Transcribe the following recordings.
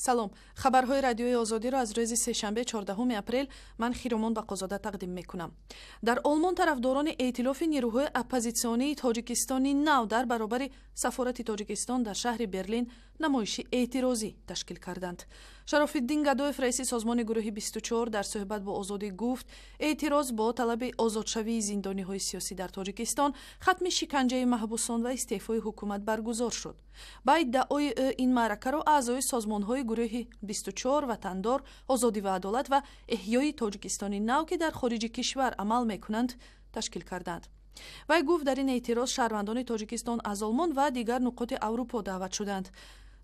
салом. хабарҳои радиои озодиро аз рӯзи сешанбе 14 апрел ман хиромон бақозода тақдим мекунам. дар олмон тарафдорони эътилофи нирӯҳои оппозитсионии тоҷикистони нав дар баробари сафорати тоҷикистон дар шаҳри берлин намоиши эътирозӣ ташкил карданд. шарофиддин гадоев раиси созмони гурӯҳи 24 дар суҳбат бо озодӣ гуфт, эътироз бо талаби озодшавии зиндониҳои сиёсӣ дар тоҷикистон, хатми шиканҷаи маҳбусон ва истеъфои ҳукумат баргузор шуд. ба иддаои ӯ ин маъракаро аъзои созмонҳои гурӯҳи 24 ватандор, озодӣ ва адолат ва эҳёи тоҷикистони нав ки дар хориҷи кишвар амал мекунанд ташкил карданд. вай гуфт дар ин эътироз шаҳрвандони тоҷикистон аз олмон ва дигар нуқоти аврупо даъват шуданд.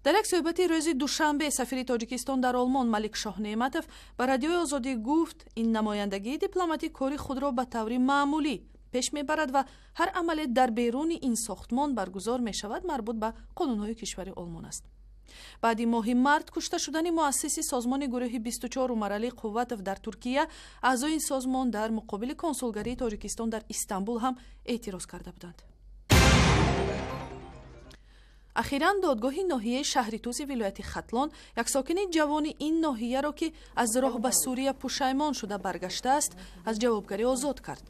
дар як суҳбати рӯзи душанбе сафири тоҷикистон дар олмон малик шоҳнеъматов ба радиои озодӣ гуфт, ин намояндагии дипломатӣ кори худро ба таври маъмулӣ пеш мебарад ва ҳар амале дар беруни ин сохтмон баргузор мешавад марбут ба қонунҳои кишвари олмон аст. баъди моҳи март кушта шудани муассиси созмони гурӯҳи 24 умаралӣ қувватов дар туркия, аъзои ин созмон дар муқобили консулгарии тоҷикистон дар Истанбул ҳам эътироз карда буданд. ахиран додгоҳи ноҳияи шаҳри Тузи вилояти Хатлон як сокини ҷавони ин ноҳияро ки аз роҳ ба Сурия пушаймон шуда баргаштааст, аз ҷавобгарӣ озод кард.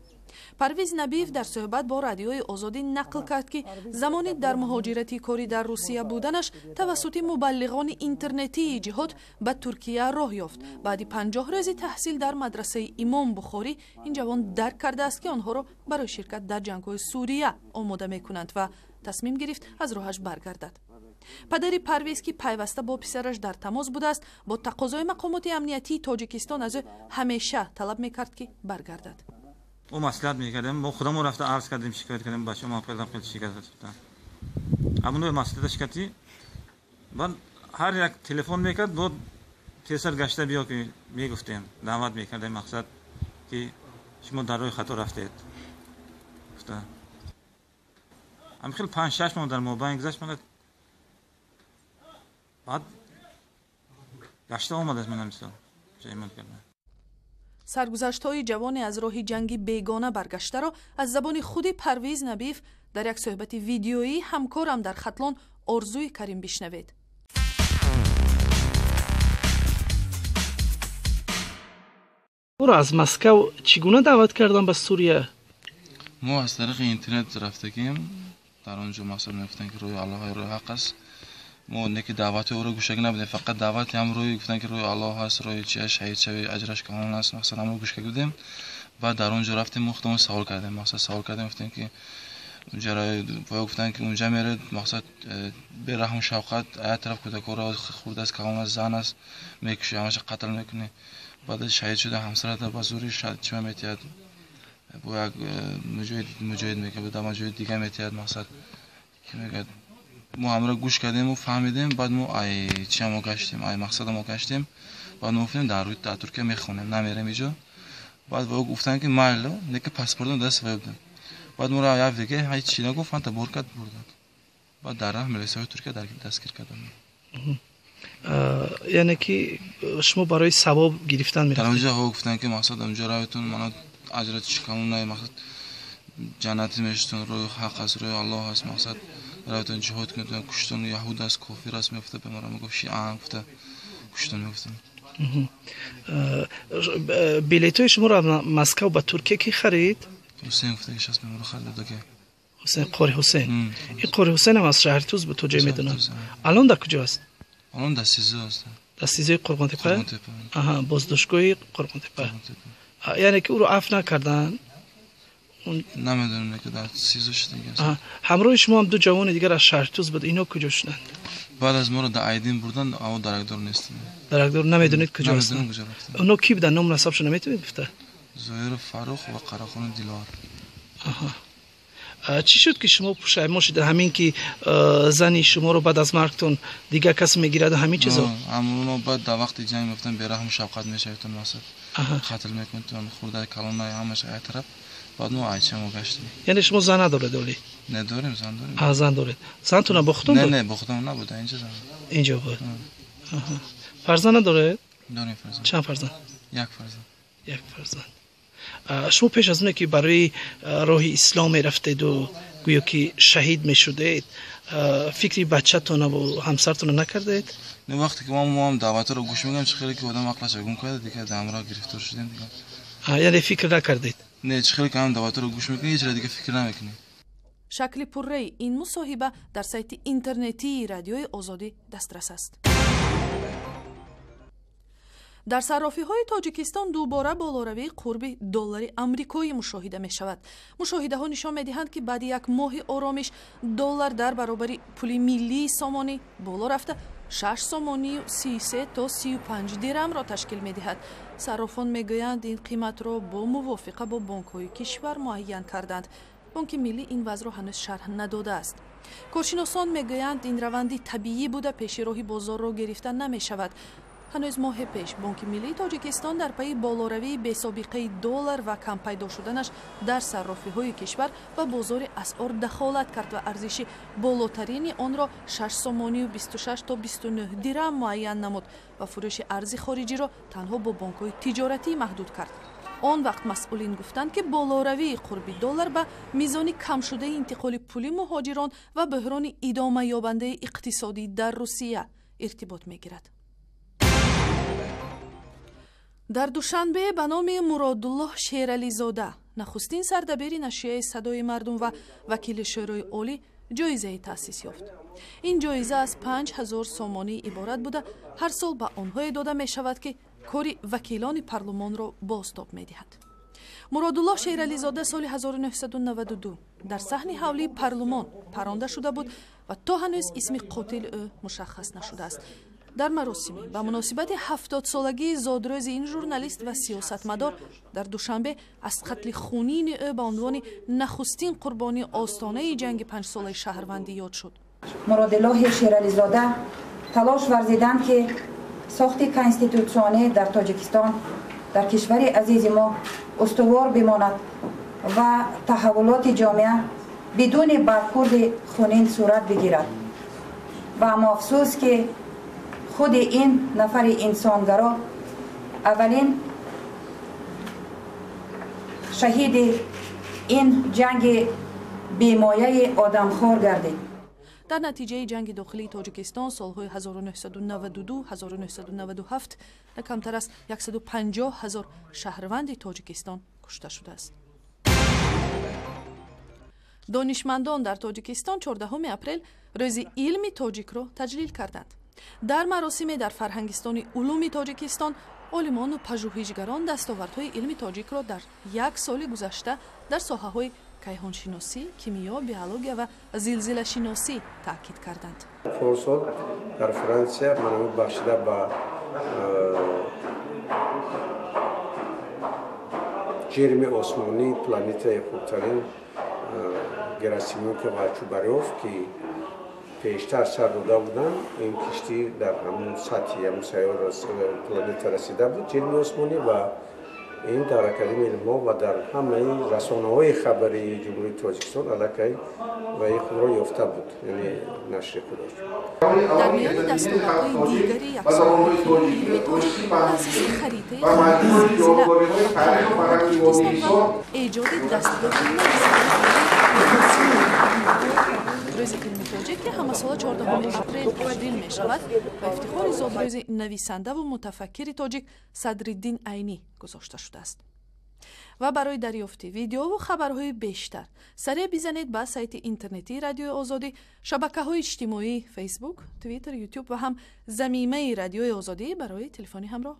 Парвиз Набиев дар суҳбат бо радиои озодӣ нақл кард ки замони дар муҳоҷирати кори дар Русия буданаш тавассути мубаллиғони интернетии ҷиҳод ба Туркия роҳ ёфт. баъди 50 рӯзи таҳсил дар мадрасаи Имом Бухорӣ ин ҷавон дарк кардааст ки онҳоро барои ширкат дар ҷангҳои Сурия омода мекунанд ва тасмим гирифт аз роҳаш баргардад. падари Парвиз ки пайваста бо писараш дар тамос будааст, бо тақозои мақомоти амниятии Тоҷикистон аз ӯ ҳамеша талаб мекард ки баргардад. او مصلحت میکردیم ما خودمون رفته عرض کردیم شکایت کردیم بچه ما خیلی شکایت کردن همون مسئله شکایتی من هر یک تلفن میکرد بود پسر گشته بیا که میگفتیم دعوت میکردیم مقصد که شما در روی خطا رفتید گفته هم خیلی 5-6 ماه در موبایل گذشت من بعد گشته اومد از من مثلا پیمان کردم. саргузаштҳои ҷавоне аз роҳи ҷанги бегона баргаштаро аз забони худи Парвиз Набиев дар як суҳбати видеоӣ ҳамкорам дар Хатлон Орзуи Карим бишнавед. اونا از مسکو چگونه دعوت کردن به سوریه؟ ما از طریق اینترنت رفتیم در اونجا مثلا میگفتن که روی الله روی حق است. ما نکی دعوت او رو گوش نبودیم، فقط دعوت هم روی گفتن که روی الله هست، روی چه شهید شوی اجرش کامل است مثلا ما گوش کردیم. بعد در اونجا رفتیم مختمون سوال کردیم، مثلا سوال کردیم گفتن که اونجا گفتن که اونجا میره مقصد به رحم و شفقت ای طرف کودکورا خورده است کامل زن است میکشه همش قتل میکنه. بعد شهید شده همسرت با زوری شهید چه میتیاد با یک مجاهد میگه به مجاهد دیگه میتیاد مقصد که میگه ما همراه گوش کردیم و فهمیدیم. بعد ما ای چی ما گشتیم ای مقصد ما گشتیم بعد ما گفتیم در ترکیه میخونیم نمیریم اینجا. بعد با گفتن که مالو نکه پاسپورت دست بودیم. بعد ما را یا دیگه هیچ چی نگفتن تا برکت بردن. بعد در راه ملیسای ترکیه دستگیر کردن. یعنی که شما برای ثواب گرفتن میرفتید؟ در اونجا گفتن که مقصد اونجا راهتون منو اجرت چیکارون نه مقصد جنتی میشتون روی حق است روی الله است مقصد راهتون جهاد کنید کشتن یهود است کافر است میفته به ما را میگفت شیعه گفته کشتن میگفتن. بلیطای شما را مسکو به ترکیه کی خرید؟ حسین گفته که شخص ما رو خرید دیگه. حسین قاری حسین. این قاری حسین هم از شهر توز به تو جای میدونن. الان در کجا است؟ الان در سیزو است. در سیزوی قربان تپه؟ آها بازداشتگاه قربان تپه. یعنی که او رو عفو نکردن؟ نمیدونم که در سیزوش دیگه است. همراه شما هم دو جوان دیگر از شهر توز بود. اینا کجا شدند؟ بعد از ما رو در ایدین بردن اما درکدار نیستن. درکدار نمیدونید کجا هستن؟ نمیدونم کجا رفتن. اونا کی بودن؟ نام نسبشون نمیتونید گفته؟ زهیر فاروق و قراخان دیلار. چی شد که شما پشیمان شدید همین که زنی شما رو بعد از مرگتون دیگه کسی میگیرد و همین چیزا؟ همون بعد در وقت جنگ گفتن به رحم و شفقت میشویتون واسه قتل میکنتون خورده کلام همش ای طرف. بعد ما عایشه ما گشتیم. یعنی شما زن نداره دولی؟ نداریم زن داریم. زن دارید. زنتون با خودتون بود؟ نه با خودم نبود اینجا زن. اینجا بود. فرزند نداره؟ داریم فرزند. چند فرزند؟ یک فرزند. یک فرزند. شما پیش از اونه که برای راه اسلام رفتید و گویا که شهید میشدید فکری بچه‌تون و همسرتون نکردید؟ نه وقتی که ما هم دعوت رو گوش میگم چه خیلی که آدم عقلش گم کرده دیگه دمرا گرفتار شدیم دیگه. یعنی فکر نکردید؟ نه چه خیلی که هم دعوت رو گوش میکنی هیچ دیگه فکر نمیکنی. شکل پره‌ای این مصاحبه در سایت اینترنتی رادیوی آزادی دسترس است. در صرافی‌های تاجیکستان دوباره بالاروی قرب دلار آمریکایی مشاهده می‌شود. مشاهده‌ها نشان می‌دهند که بعد یک ماه آرامش دلار در برابر پول ملی سامانی بالا رفته 6 سامانی و 33 تا 35 درهم را تشکیل می‌دهد. صرافان می‌گویند این قیمت را با موافقه با بانک‌های کشور معین کردند. بانک ملی این وضع را هنوز شرح نداده است. کارشناسان می‌گویند این روندی طبیعی بوده، پیش راهی بازار را گرفتن نمی‌شود. هنوز ماه پیش بانک ملی تاجیکستان در پی بالاروی بی‌سابقه دلار و کم پیدا شدنش در صرافی‌های کشور و بازار اسعار دخالت کرد و ارزش بالاترین آن را 6 سامانی و 26 تا 29 درهم معین نمود و فروش ارز خارجی را تنها با بانک‌های تجارتی محدود کرد. آن وقت مسئولین گفتند که بالاروی قرب دلار به میزان کم شده انتقال پول مهاجران و بحران ادامه یابنده اقتصادی در روسیه ارتباط می‌گیرد. در دوشنبه به نام مرادالله شیرعلیزاده نخستین سردبیر نشریه صدای مردم و وکیل شورای عالی جایزه تأسیس یافت. این جایزه از 5000 سامانی عبارت بوده هر سال به آنها داده می شود که کاری وکیلان پارلمان را بازتاب می دهد. مرادالله شیرعلیزاده سال 1992 در صحن حولی پارلمان پرانده شده بود و تا هنوز اسم قاتل او مشخص نشده است. در مراسمی به مناسبت 70 سالگی زادروز این ژورنالیست و سیاستمدار در دوشنبه از قتل خونین او به عنوان نخستین قربانی آستانه جنگ 5 ساله شهروندی یاد شد. مرادالله شیرعلیزاده تلاش ورزیدند که ساخت کنستیتوسیونی در تاجیکستان در کشور عزیز ما استوار بماند و تحولات جامعه بدون برخورد خونین صورت بگیرد و اما افسوس که خود این نفر انسانگرا اولین شهید این جنگ بیمایه آدمخوار گردید. در نتیجه جنگ داخلی تاجیکستان سالهای 1992-1997 کمتر از 150,000 شهروند تاجیکستان کشته شده است. دانشمندان در تاجیکستان 14 اپریل روز علم تاجیک را تجلیل کردند. در مراسم در فرهنگستان علوم تاجیکستان عالمان و پژوهشگران دستاوردهای علم تاجیک را در یک سال گذشته در ساحه‌های کیهانشناسی، کیمیا، بیولوژی و زلزله شناسی تاکید کردند. فرانسه در فرانسه منو بخشیده با جرم آسمانی پلانت خوبترین گراسیموف واچوباروف که پیشتر سر داده بودن این کشتی در همون سطحی همون سیاره پلانت رسیده بود جرم آسمانی و این در اکادمی علم و در همه رسانه‌های خبری جمهوری تاجیکستان علاقه و این خود را یافته بود یعنی نشر خودش. در میان دستاوردهای دیگری یک سازمان علمی تاجیک تأسیس خریطه زلزله تاجیکستان و ایجاد دستگاه روز علم تاجیک که همه سال 14 اپریل تجلیل می شود و افتخار زادروز نویسنده و متفکر تاجیک صدرالدین عینی گذاشته شده است. و برای دریافت ویدیو و خبرهای بیشتر سریع بزنید به سایت اینترنتی رادیو آزادی، شبکه‌های اجتماعی فیسبوک، توییتر، یوتیوب و هم ضمیمه رادیو آزادی برای تلفنی همراه.